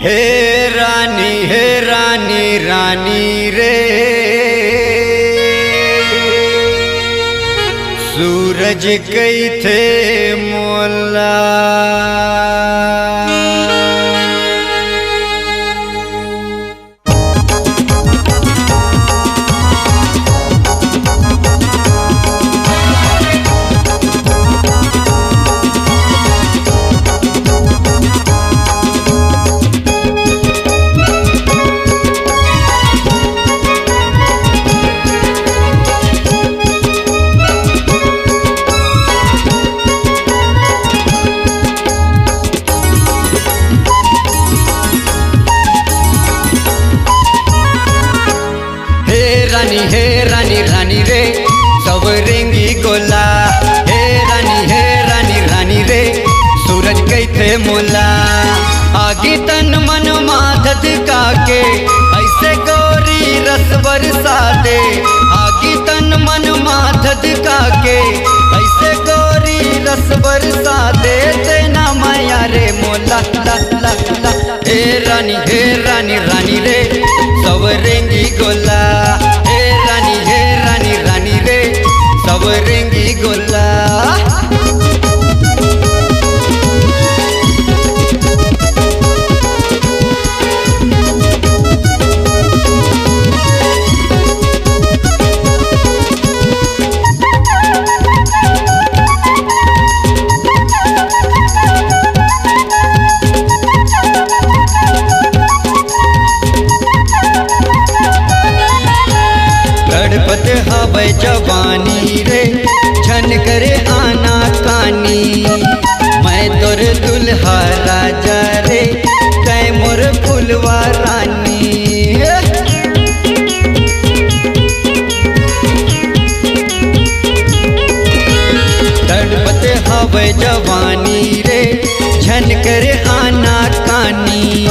हे रानी रानी रे सूरज कई थे मोला हे रानी रानी रे सवरेंगी गोला हे रानी रानी रे सूरज कई थे मोला आगे तन मन माधत काके ऐसे गोरी रस बरसा दे आगे तन मन माधत काके ऐसे गोरी रस बरसा दे तेना माया रे मोला ला ला ला हे रानी रानी रे सवरेंगी गोला रानी रानी रे सवरेंगी गोला तड़पत हवे जवानी रे छन करे आना कानी मैं तोर दुल्हा राजा रे तै मोर फुलवा रानी तड़पत हवे जवानी रे छन करे आना कानी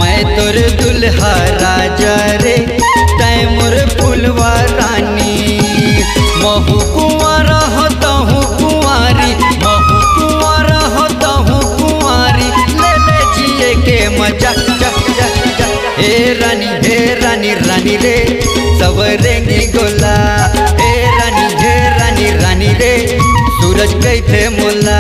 मैं तोर दुल्हा राजा रे तै मोर फुलवा रानी महू कुंवारा होता हूँ कुंवारी महू कुंवारा होता हूँ कुंवारी ले ले जिए के मजा जा जा जा हे रानी रानी रे सवरेंगी गोला हे रानी रे सूरज कई थे मोला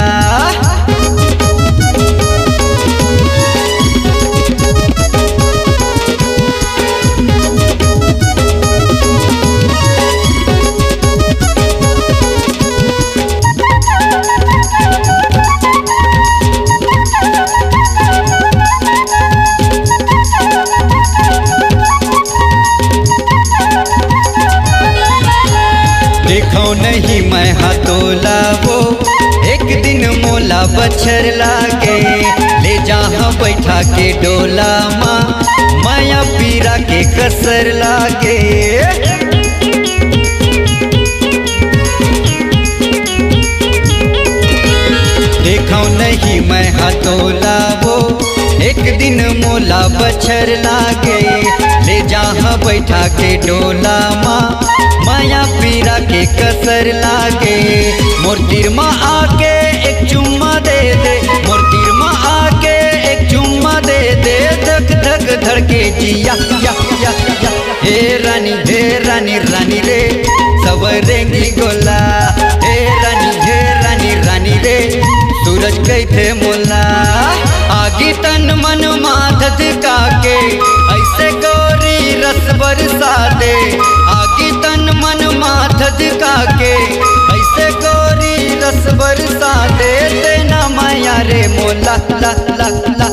देखो नहीं मैं हाथोला वो एक दिन मोला बछर लागे ले जहाँ बैठा के डोला माँ माया पीरा के कसर लागे देखो नहीं मैं हाथोला वो एक दिन मोला बछर लागे ले जहाँ बैठा के डोला माँ माया पीरा के कसर लागे मोरतीर माँ आके एक चुम्मा दे दे मोरतीर माँ आके एक चुम्मा दे दे धक धक धड़के जिया या या या हे रानी रे सवरेंगी गोला हे रानी रे सूरज कई थे मोला आगे तन मन माधत काके ऐसे गोरी रस बरसा दे आगे तन मन माधत काके ऐसे गोरी रस बरसा दे तेना माया रे मोला ला ला ला